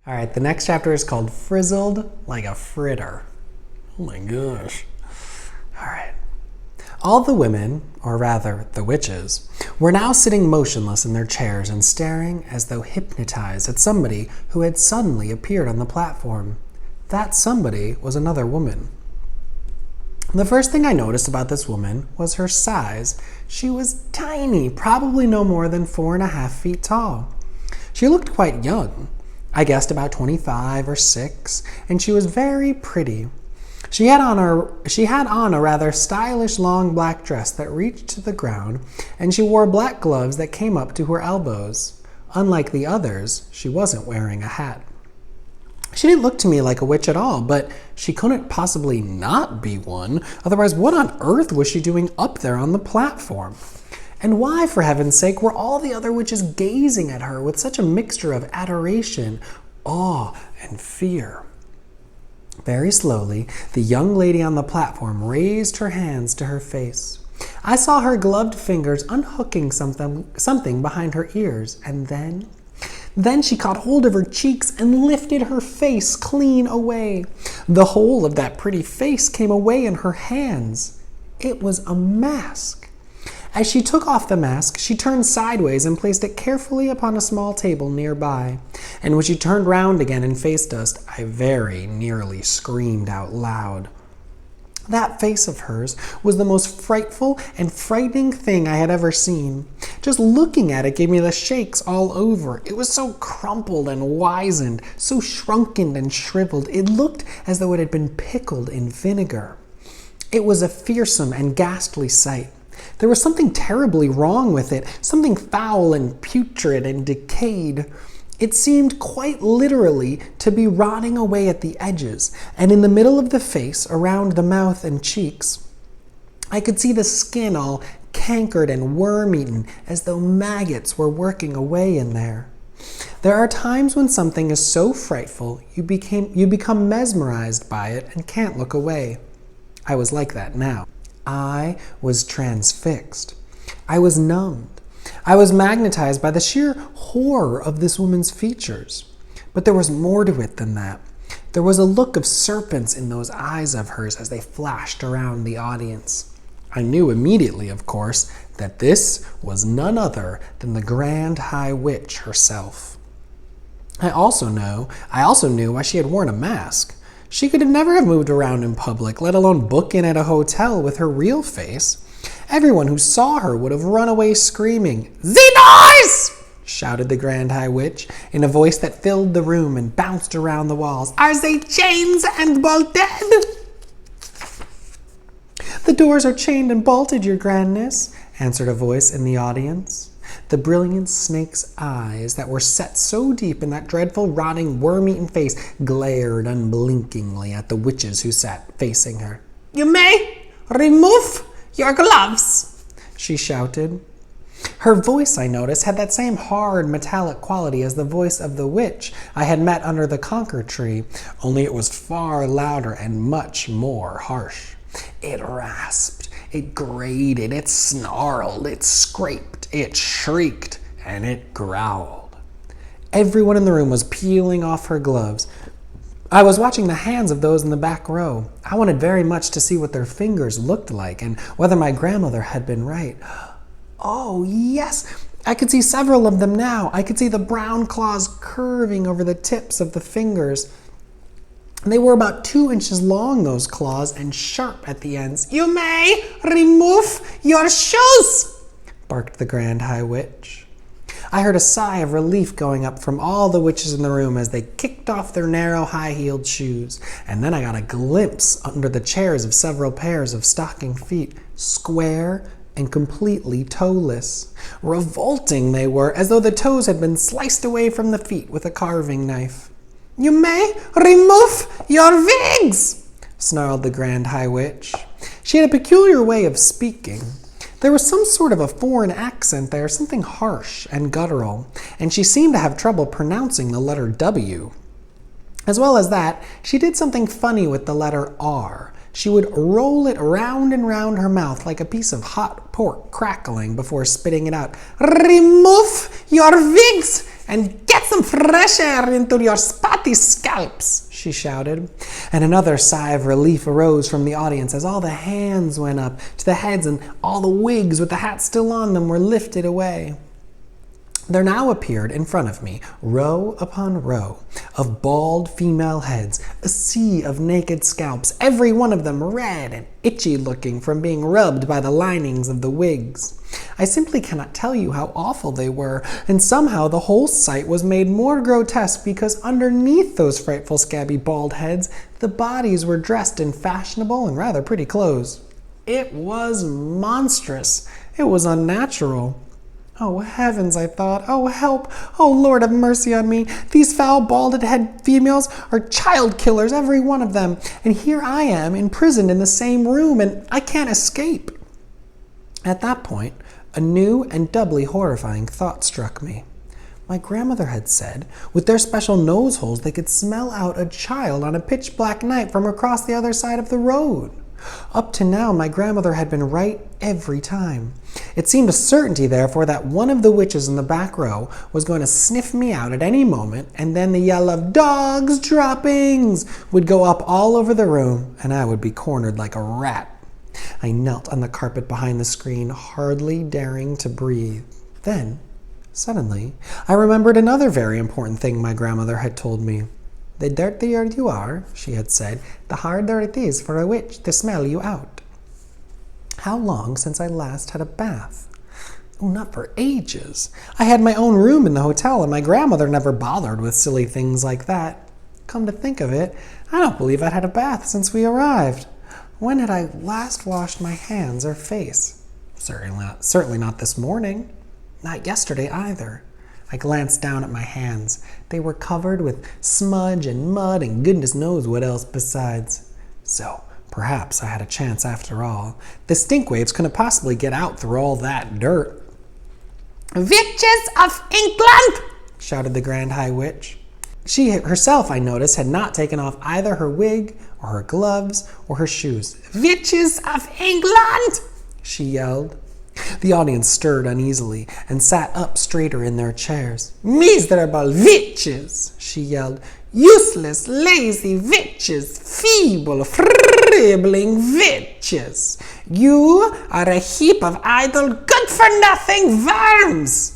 All right, the next chapter is called Frizzled like a Fritter. Oh my gosh. All right. All the women, or rather the witches, were now sitting motionless in their chairs and staring as though hypnotized at somebody who had suddenly appeared on the platform. That somebody was another woman. The first thing I noticed about this woman was her size. She was tiny, probably no more than 4.5 feet tall. She looked quite young. I guessed about 25 or 6, and she was very pretty. She had on a rather stylish long black dress that reached to the ground, and she wore black gloves that came up to her elbows. Unlike the others, she wasn't wearing a hat. She didn't look to me like a witch at all, but she couldn't possibly not be one. Otherwise, what on earth was she doing up there on the platform? And why, for heaven's sake, were all the other witches gazing at her with such a mixture of adoration, awe, and fear? Very slowly, the young lady on the platform raised her hands to her face. I saw her gloved fingers unhooking something behind her ears, and then she caught hold of her cheeks and lifted her face clean away. The whole of that pretty face came away in her hands. It was a mask. As she took off the mask, she turned sideways and placed it carefully upon a small table nearby. And when she turned round again and faced us, I very nearly screamed out loud. That face of hers was the most frightful and frightening thing I had ever seen. Just looking at it gave me the shakes all over. It was so crumpled and wizened, so shrunken and shriveled. It looked as though it had been pickled in vinegar. It was a fearsome and ghastly sight. There was something terribly wrong with it, something foul and putrid and decayed. It seemed quite literally to be rotting away at the edges, and in the middle of the face, around the mouth and cheeks, I could see the skin all cankered and worm-eaten, as though maggots were working away in there. There are times when something is so frightful you become mesmerized by it and can't look away. I was like that now. I was transfixed. I was numbed. I was magnetized by the sheer horror of this woman's features. But there was more to it than that. There was a look of serpents in those eyes of hers as they flashed around the audience. I knew immediately, of course, that this was none other than the Grand High Witch herself. I also knew why she had worn a mask. She could never have moved around in public, let alone book in at a hotel with her real face. Everyone who saw her would have run away screaming. "The noise!" shouted the Grand High Witch in a voice that filled the room and bounced around the walls. "Are they chained and bolted?" "The doors are chained and bolted, your grandness," answered a voice in the audience. The brilliant snake's eyes that were set so deep in that dreadful, rotting, worm-eaten face glared unblinkingly at the witches who sat facing her. "You may remove your gloves," she shouted. Her voice, I noticed, had that same hard, metallic quality as the voice of the witch I had met under the conker tree, only it was far louder and much more harsh. It rasped, it grated, it snarled, it scraped, it shrieked, and it growled. Everyone in the room was peeling off her gloves. I was watching the hands of those in the back row. I wanted very much to see what their fingers looked like and whether my grandmother had been right. Oh, yes! I could see several of them now. I could see the brown claws curving over the tips of the fingers. They were about 2 inches long, those claws, and sharp at the ends. "You may remove your shoes," barked the Grand High Witch. I heard a sigh of relief going up from all the witches in the room as they kicked off their narrow, high-heeled shoes, and then I got a glimpse under the chairs of several pairs of stocking feet, square and completely toeless. Revolting they were, as though the toes had been sliced away from the feet with a carving knife. "You may remove your wigs," snarled the Grand High Witch. She had a peculiar way of speaking. There was some sort of a foreign accent there, something harsh and guttural, and she seemed to have trouble pronouncing the letter W. As well as that, she did something funny with the letter R. She would roll it round and round her mouth like a piece of hot pork crackling before spitting it out. "Remove your wigs and get some fresh air into your spotty scalps," she shouted. And another sigh of relief arose from the audience as all the hands went up to the heads and all the wigs with the hats still on them were lifted away. There now appeared in front of me, row upon row of bald female heads, a sea of naked scalps, every one of them red and itchy looking from being rubbed by the linings of the wigs. I simply cannot tell you how awful they were, and somehow the whole sight was made more grotesque because underneath those frightful scabby bald heads, the bodies were dressed in fashionable and rather pretty clothes. It was monstrous. It was unnatural. "Oh, heavens," I thought. "Oh, help. Oh, Lord, have mercy on me. These foul, balded-head females are child killers, every one of them. And here I am, imprisoned in the same room, and I can't escape." At that point, a new and doubly horrifying thought struck me. My grandmother had said, with their special nose holes, they could smell out a child on a pitch-black night from across the other side of the road. Up to now, my grandmother had been right every time. It seemed a certainty, therefore, that one of the witches in the back row was going to sniff me out at any moment, and then the yell of "Dogs droppings" would go up all over the room, and I would be cornered like a rat. I knelt on the carpet behind the screen, hardly daring to breathe. Then, suddenly, I remembered another very important thing my grandmother had told me. "The dirtier you are," she had said, "the harder it is for a witch to smell you out." How long since I last had a bath? Oh, not for ages. I had my own room in the hotel, and my grandmother never bothered with silly things like that. Come to think of it, I don't believe I'd had a bath since we arrived. When had I last washed my hands or face? Certainly not this morning. Not yesterday either. I glanced down at my hands. They were covered with smudge and mud and goodness knows what else besides. So, perhaps I had a chance after all. The stink waves couldn't possibly get out through all that dirt. "Witches of England!" shouted the Grand High Witch. She herself, I noticed, had not taken off either her wig or her gloves or her shoes. "Witches of England!" she yelled. The audience stirred uneasily and sat up straighter in their chairs. "Miserable witches!" she yelled. "Useless, lazy witches! Feeble, fribbling witches! You are a heap of idle, good-for-nothing worms!"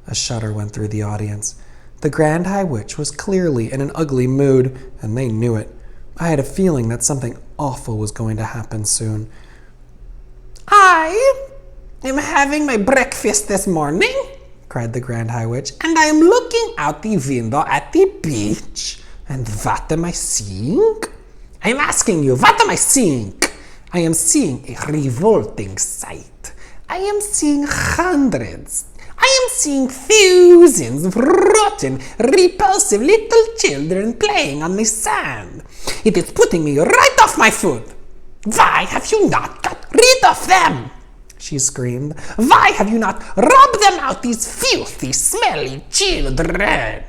A shudder went through the audience. The Grand High Witch was clearly in an ugly mood, and they knew it. I had a feeling that something awful was going to happen soon. "I am having my breakfast this morning," cried the Grand High Witch, "and I am looking out the window at the beach. And what am I seeing? I am asking you, what am I seeing? I am seeing a revolting sight. I am seeing hundreds. I am seeing thousands of rotten, repulsive little children playing on the sand. It is putting me right off my foot. Why have you not got rid of them?" she screamed. "Why have you not rubbed them out, these filthy, smelly children?"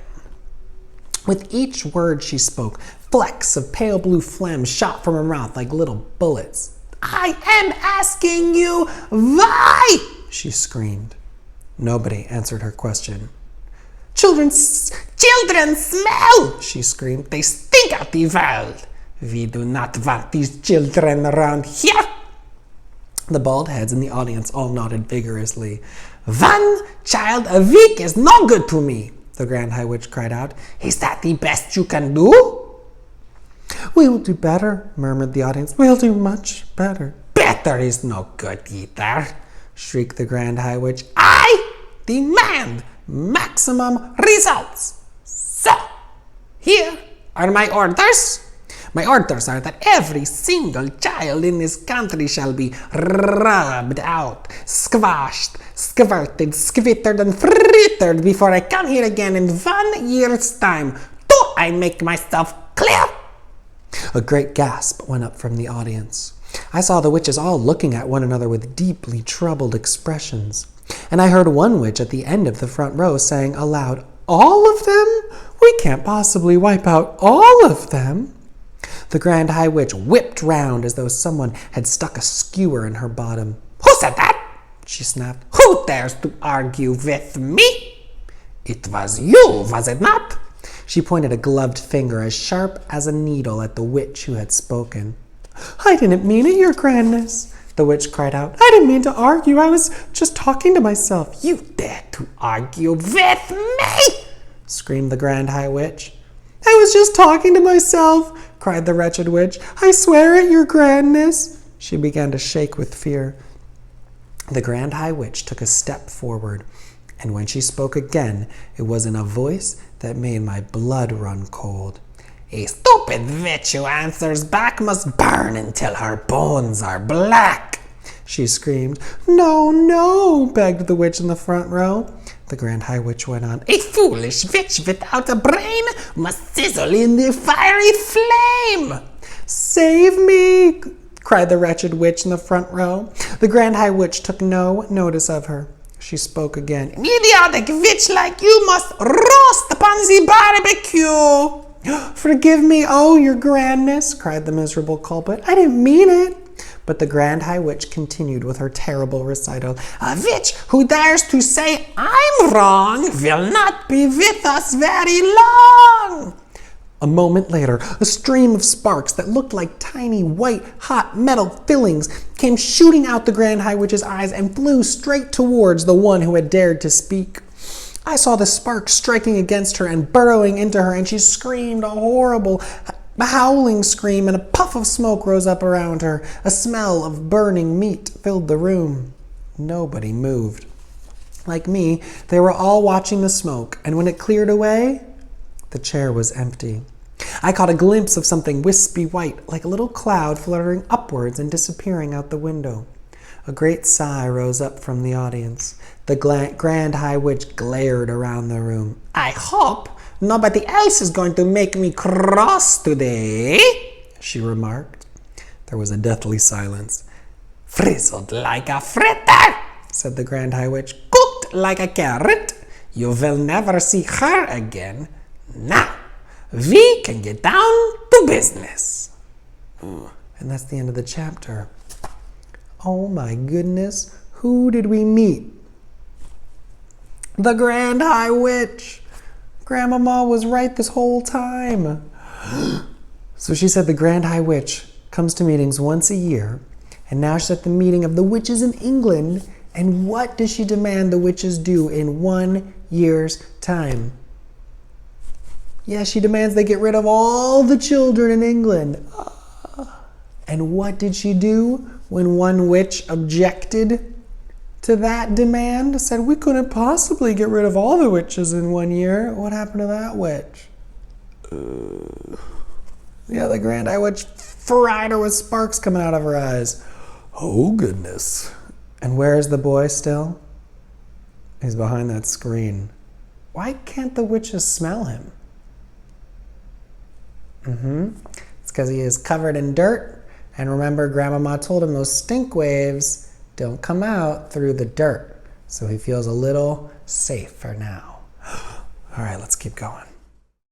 With each word she spoke, flecks of pale blue phlegm shot from her mouth like little bullets. "I am asking you, why?" she screamed. Nobody answered her question. Children smell!" she screamed. "They stink out the world. We do not want these children around here." The bald heads in the audience all nodded vigorously. "One child a week is no good to me," the Grand High Witch cried out. "Is that the best you can do?" "We will do better," murmured the audience. "We'll do much better." "Better is no good either," shrieked the Grand High Witch. "I demand maximum results. So, here are my orders. My orders are that every single child in this country shall be rubbed out, squashed, squirted, skittered, and frittered before I come here again in 1 year's time. Do I make myself clear?" A great gasp went up from the audience. I saw the witches all looking at one another with deeply troubled expressions. And I heard one witch at the end of the front row saying aloud, "All of them? We can't possibly wipe out all of them." The Grand High Witch whipped round as though someone had stuck a skewer in her bottom. "Who said that?" she snapped. "Who dares to argue with me? It was you, was it not?" She pointed a gloved finger as sharp as a needle at the witch who had spoken. "I didn't mean it, your grandness," the witch cried out. "I didn't mean to argue. I was just talking to myself." "You dare to argue with me?" screamed the Grand High Witch. "I was just talking to myself," cried the wretched witch. "I swear it, your grandness." She began to shake with fear. The Grand High Witch took a step forward, and when she spoke again, it was in a voice that made my blood run cold. "A stupid witch who answers back must burn until her bones are black," she screamed. "No, no," begged the witch in the front row. The Grand High Witch went on. "A foolish witch without a brain must sizzle in the fiery flame." "Save me!" cried the wretched witch in the front row. The Grand High Witch took no notice of her. She spoke again. "An idiotic witch like you must roast upon the barbecue." "Forgive me, oh, your grandness," cried the miserable culprit. "I didn't mean it." But the Grand High Witch continued with her terrible recital. "A witch who dares to say I'm wrong will not be with us very long." A moment later, a stream of sparks that looked like tiny white hot metal fillings came shooting out the Grand High Witch's eyes and flew straight towards the one who had dared to speak. I saw the sparks striking against her and burrowing into her, and she screamed a horrible, howling scream, and a puff of smoke rose up around her. A smell of burning meat filled the room. Nobody moved. Like me, they were all watching the smoke, and when it cleared away, the chair was empty. I caught a glimpse of something wispy white, like a little cloud fluttering upwards and disappearing out the window. A great sigh rose up from the audience. The Grand High Witch glared around the room. "I hope nobody else is going to make me cross today," she remarked. There was a deathly silence. "Frizzled like a fritter," said the Grand High Witch. "Cooked like a carrot. You will never see her again. Now, we can get down to business." And that's the end of the chapter. Oh my goodness, who did we meet? The Grand High Witch! Grandmama was right this whole time. So she said the Grand High Witch comes to meetings once a year, and now she's at the meeting of the witches in England, and what does she demand the witches do in 1 year's time? Yeah, she demands they get rid of all the children in England. And what did she do when one witch objected to that demand? Said, we couldn't possibly get rid of all the witches in 1 year. What happened to that witch? Yeah, the Grand High Witch fried her with sparks coming out of her eyes. Oh, goodness. And where is the boy still? He's behind that screen. Why can't the witches smell him? It's because he is covered in dirt. And remember, Grandmama told him those stink waves don't come out through the dirt. So he feels a little safer now. All right, let's keep going.